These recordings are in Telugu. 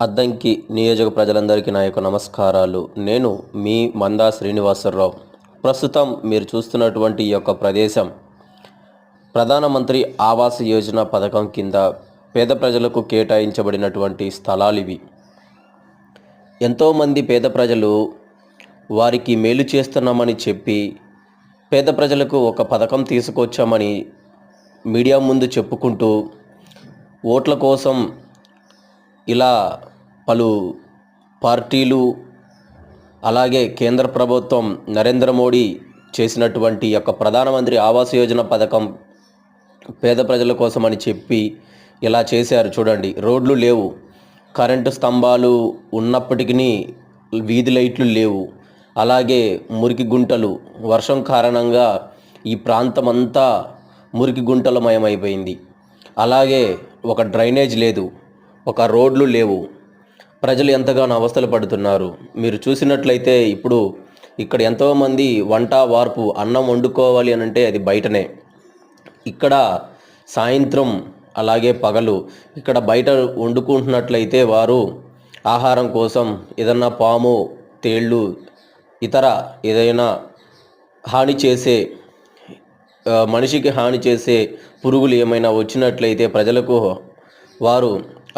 అద్దంకి నియోజక ప్రజలందరికీ నా యొక్క నమస్కారాలు. నేను మీ మందా శ్రీనివాసరావు. ప్రస్తుతం మీరు చూస్తున్నటువంటి ఈ యొక్క ప్రదేశం ప్రధానమంత్రి ఆవాస్ యోజన పథకం కింద పేద ప్రజలకు కేటాయించబడినటువంటి స్థలాలు ఇవి. ఎంతోమంది పేద ప్రజలు వారికి మేలు చేస్తున్నామని చెప్పి పేద ప్రజలకు ఒక పథకం తీసుకొచ్చామని మీడియా ముందు చెప్పుకుంటూ ఓట్ల కోసం ఇలా పలు పార్టీలు అలాగే కేంద్ర ప్రభుత్వం నరేంద్ర మోడీ చేసినటువంటి యొక్క ప్రధానమంత్రి ఆవాస్ యోజన పథకం పేద ప్రజల కోసం అని చెప్పి ఇలా చేశారు. చూడండి, రోడ్లు లేవు, కరెంటు స్తంభాలు ఉన్నప్పటికీ వీధి లైట్లు లేవు, అలాగే మురికి గుంటలు, వర్షం కారణంగా ఈ ప్రాంతం అంతా మురికి గుంటలమయమైపోయింది. అలాగే ఒక డ్రైనేజ్ లేదు, ఒక రోడ్లు లేవు. ప్రజలు ఎంతగానో అవస్థలు పడుతున్నారు. మీరు చూసినట్లయితే ఇప్పుడు ఇక్కడ ఎంతోమంది వంట వార్పు అన్నం వండుకోవాలి అని అంటే అది బయటనే. ఇక్కడ సాయంత్రం అలాగే పగలు ఇక్కడ బయట వండుకుంటున్నట్లయితే వారు ఆహారం కోసం ఏదన్నా పాము, తేళ్ళు, ఇతర ఏదైనా హాని చేసే మనిషికి హాని చేసే పురుగులు ఏమైనా వచ్చినట్లయితే ప్రజలకు వారు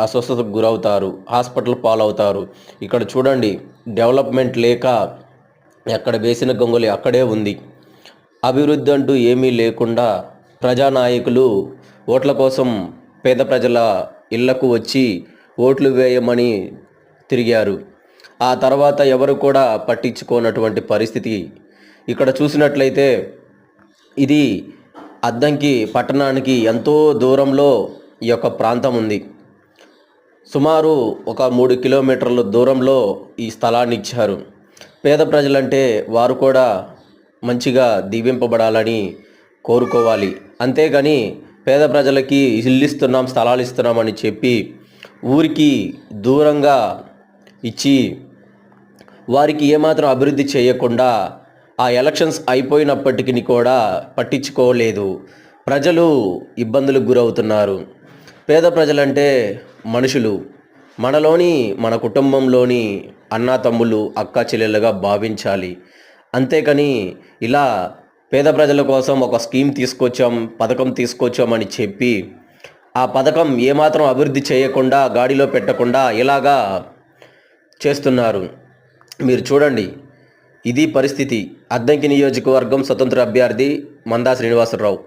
అస్వస్థతకు గురవుతారు, హాస్పిటల్ పాలవుతారు. ఇక్కడ చూడండి, డెవలప్మెంట్ లేక ఎక్కడ వేసిన గొంగలి అక్కడే ఉంది. అభివృద్ధి అంటూ ఏమీ లేకుండా ప్రజానాయకులు ఓట్ల కోసం పేద ప్రజల ఇళ్లకు వచ్చి ఓట్లు వేయమని తిరిగారు. ఆ తర్వాత ఎవరు కూడా పట్టించుకోనటువంటి పరిస్థితి. ఇక్కడ చూసినట్లయితే ఇది అద్దంకి పట్టణానికి ఎంతో దూరంలో ఈ యొక్క ప్రాంతం ఉంది. సుమారు ఒక 3 కిలోమీటర్ల దూరంలో ఈ స్థలాన్ని ఇచ్చారు. పేద ప్రజలంటే వారు కూడా మంచిగా దీవింపబడాలని కోరుకోవాలి. అంతేగాని పేద ప్రజలకి ఇల్లు ఇస్తున్నాం, స్థలాలు ఇస్తున్నామని చెప్పి ఊరికి దూరంగా ఇచ్చి వారికి ఏమాత్రం అభివృద్ధి చేయకుండా ఆ ఎలక్షన్స్ అయిపోయినప్పటికీ కూడా పట్టించుకోలేదు. ప్రజలు ఇబ్బందులకు గురవుతున్నారు. పేద ప్రజలంటే మనుషులు, మన కుటుంబంలోని అన్నా తమ్ముళ్ళు, అక్క చెల్లెళ్ళుగా భావించాలి. అంతేకాని ఇలా పేద ప్రజల కోసం ఒక స్కీమ్ తీసుకొచ్చాం, పథకం తీసుకొచ్చామని చెప్పి ఆ పథకం ఏమాత్రం అభివృద్ధి చేయకుండా, గాడిలో పెట్టకుండా ఇలాగా చేస్తున్నారు. మీరు చూడండి, ఇది పరిస్థితి. అద్దంకి నియోజకవర్గం స్వతంత్ర అభ్యర్థి మందా శ్రీనివాసరావు.